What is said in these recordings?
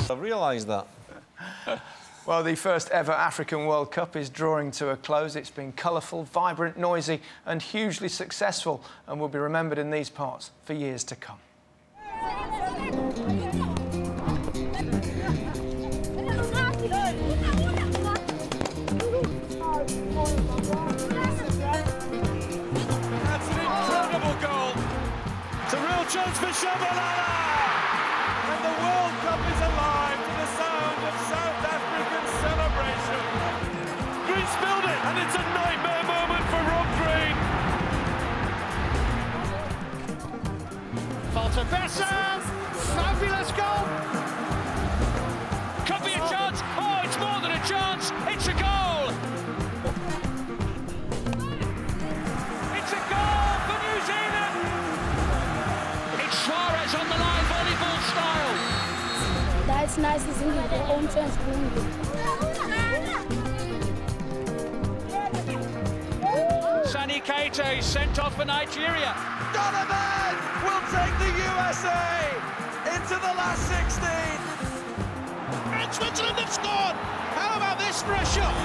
I realised that. Well, the first ever African World Cup is drawing to a close. It's been colourful, vibrant, noisy and hugely successful and will be remembered in these parts for years to come. That's an incredible goal. It's a real chance for Shabalala. And the World Cup is alive to the sound of South African celebration. Green spilled it, and it's a nightmare moment for Rob Green. Walter Bessa, fabulous goal. Could be a chance. Oh, it's more than a chance. It's a goal. It's a goal for New Zealand. It's Suarez on the line, volleyball style. That's nice, isn't it? Their own chance to win it. Sani Keita sent off for Nigeria. Donovan will take the USA into the last 16. And Switzerland have scored. How about this for a shot?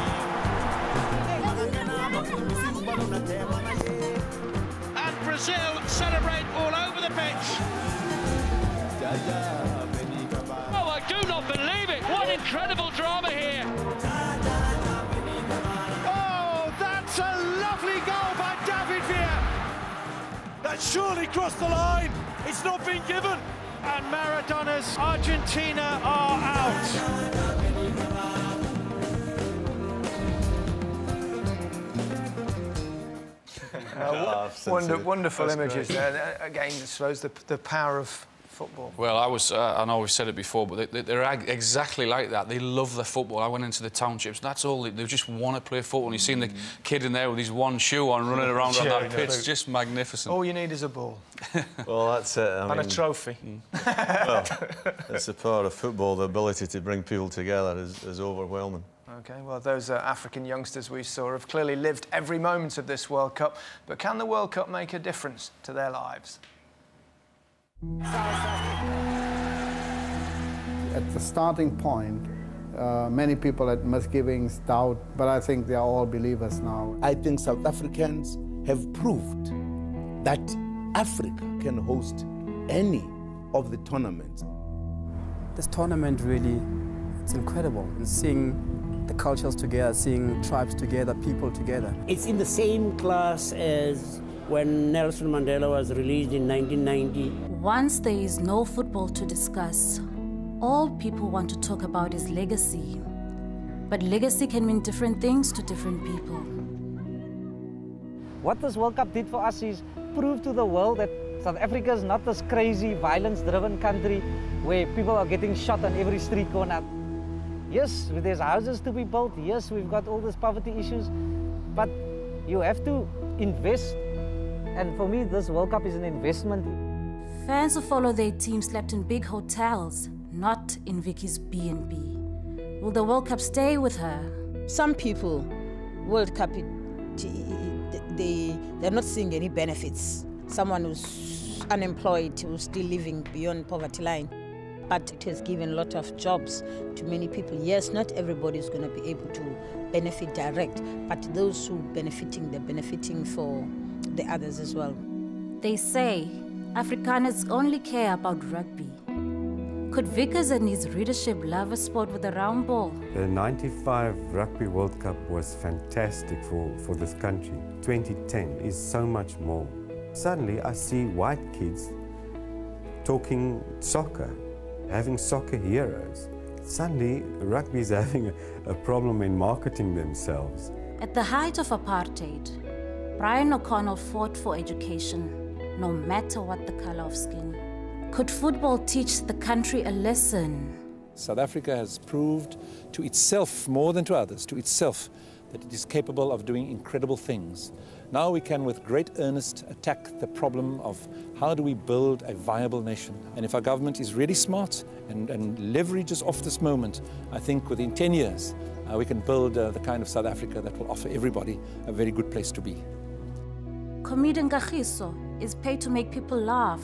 And Brazil celebrate all over the pitch. Oh, I do not believe it. What incredible drama here. Oh, that's a lovely goal by David Villa. That surely crossed the line. It's not been given. And Maradona's Argentina are out. Wonderful images there. Again, I suppose the power of football. Well, I know we've said it before, but they're exactly like that. They love their football. I went into the townships. That's all. They just want to play football. And you've seen the kid in there with his one shoe on running around on that pitch. Just magnificent. All you need is a ball. Well, that's it. And a trophy. Well, it's a part of football. The ability to bring people together is overwhelming. OK, well, those African youngsters we saw have clearly lived every moment of this World Cup. But can the World Cup make a difference to their lives? At the starting point, many people had misgivings, doubt, but I think they are all believers now. I think South Africans have proved that Africa can host any of the tournaments. This tournament really, it's incredible. And seeing the cultures together, seeing tribes together, people together. It's in the same class as when Nelson Mandela was released in 1990. Once there is no football to discuss, all people want to talk about is legacy. But legacy can mean different things to different people. What this World Cup did for us is prove to the world that South Africa is not this crazy, violence-driven country where people are getting shot on every street corner. Yes, there's houses to be built. Yes, we've got all these poverty issues. But you have to invest. And for me, this World Cup is an investment. Fans who follow their team slept in big hotels, not in Vicky's B&B. Will the World Cup stay with her? Some people, World Cup, they're not seeing any benefits. Someone who's unemployed, who's still living beyond poverty line. But it has given a lot of jobs to many people. Yes, not everybody is going to be able to benefit direct, but those who are benefiting, they're benefiting for the others as well. They say Afrikaners only care about rugby. Could Vickers and his readership love a sport with a round ball? The 95 Rugby World Cup was fantastic for this country. 2010 is so much more. Suddenly I see white kids talking soccer, having soccer heroes. Suddenly rugby is having a problem in marketing themselves. At the height of apartheid, Brian O'Connell fought for education, no matter what the color of skin. Could football teach the country a lesson? South Africa has proved to itself, more than to others, to itself, that it is capable of doing incredible things. Now we can, with great earnest, attack the problem of how do we build a viable nation. And if our government is really smart and leverages off this moment, I think within 10 years, we can build the kind of South Africa that will offer everybody a very good place to be. Comedian Kagiso is paid to make people laugh.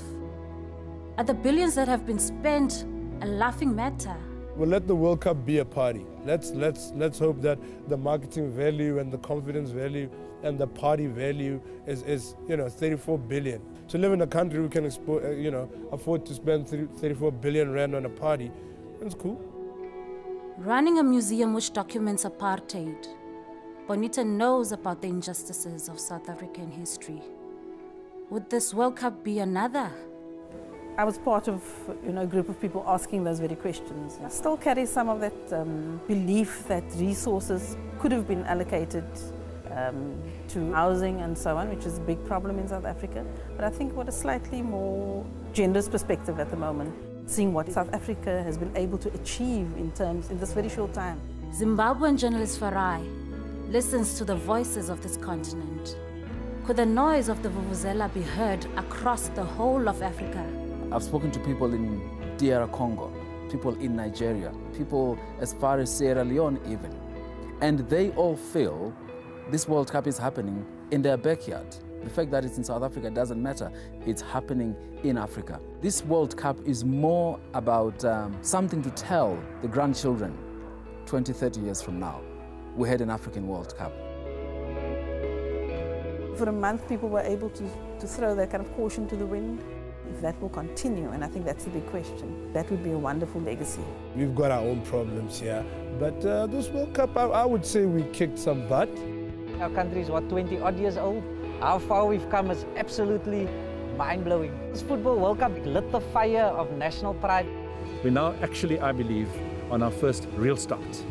Are the billions that have been spent a laughing matter? Well, let the World Cup be a party. Let's hope that the marketing value and the confidence value and the party value is 34 billion. To live in a country who can afford to spend 34 billion rand on a party, that's cool. Running a museum which documents apartheid, Bonita knows about the injustices of South African history. Would this World Cup be another? I was part of a group of people asking those very questions. I still carry some of that belief that resources could have been allocated to housing and so on, which is a big problem in South Africa. But I think what a slightly more generous perspective at the moment, seeing what South Africa has been able to achieve in this very short time. Zimbabwean journalist Farai listens to the voices of this continent. Could the noise of the vuvuzela be heard across the whole of Africa? I've spoken to people in DR Congo, people in Nigeria, people as far as Sierra Leone even. And they all feel this World Cup is happening in their backyard. The fact that it's in South Africa doesn't matter. It's happening in Africa. This World Cup is more about something to tell the grandchildren 20, 30 years from now. We had an African World Cup. For a month, people were able to throw that kind of caution to the wind. If that will continue, and I think that's the big question, that would be a wonderful legacy. We've got our own problems here, but this World Cup, I would say we kicked some butt. Our country is, 20-odd years old? How far we've come is absolutely mind-blowing. This Football World Cup lit the fire of national pride. We're now actually, I believe, on our first real start.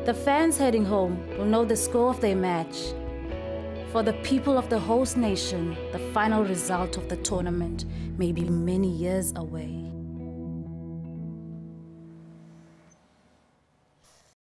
The fans heading home will know the score of their match. For the people of the host nation, the final result of the tournament may be many years away.